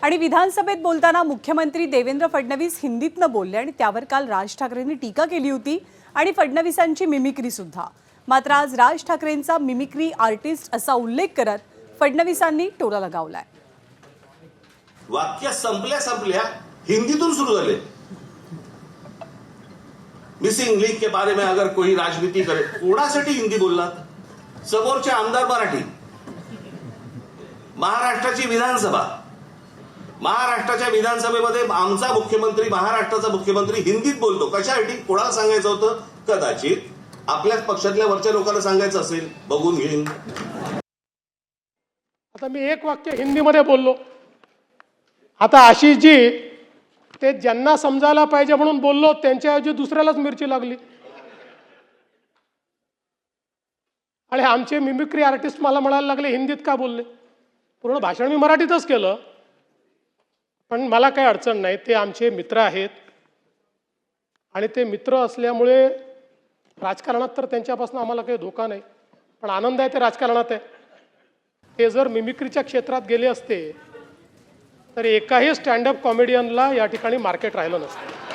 आणि विधानसभेत बोलताना मुख्यमंत्री देवेंद्र फडणवीस हिंदीतनं बोलले आणि त्यावर काल राज ठाकरेंनी टीका केली होती आणि फडणवीसांची मिमिक्री सुद्धा। मात्र आज राज ठाकरेंचा मिमिक्री आर्टिस्ट असा उल्लेख करत फडणवीसांनी टोला लगावलाय। वाक्य संपल्या हिंदीतून सुरू झाले। मिसिंग लिंक के बारे में अगर कोई राजनीति करे, कोणासाठी हिंदी बोललात? समोरचे आमदार मराठी, महाराष्ट्राची विधानसभा, महाराष्ट्राच्या विधानसभेमध्ये आमचा मुख्यमंत्री, महाराष्ट्राचा मुख्यमंत्री हिंदीत बोलतो। कशासाठी? कोणाला सांगायचं होतं? कदाचित आपल्याच पक्षातल्या वरच्या लोकांना सांगायचं असेल, बघून घेईन। आता मी एक वाक्य हिंदीमध्ये बोललो, आता आशिषजी ते ज्यांना समजायला पाहिजे म्हणून बोललो, त्यांच्याऐवजी दुसऱ्यालाच मिरची लागली। आणि आमचे मिमिक्री आर्टिस्ट मला म्हणायला लागले हिंदीत का बोलले? पूर्ण भाषण मी मराठीतच केलं, पण मला काही अडचण नाही। ते आमचे मित्र आहेत आणि ते मित्र असल्यामुळे राजकारणात तर त्यांच्यापासून आम्हाला काही धोका नाही, पण आनंद आहे ते राजकारणात आहे। ते जर मिमिक्रीच्या क्षेत्रात गेले असते तर एकाही स्टँडअप कॉमेडियनला या ठिकाणी मार्केट राहिलं नसतं।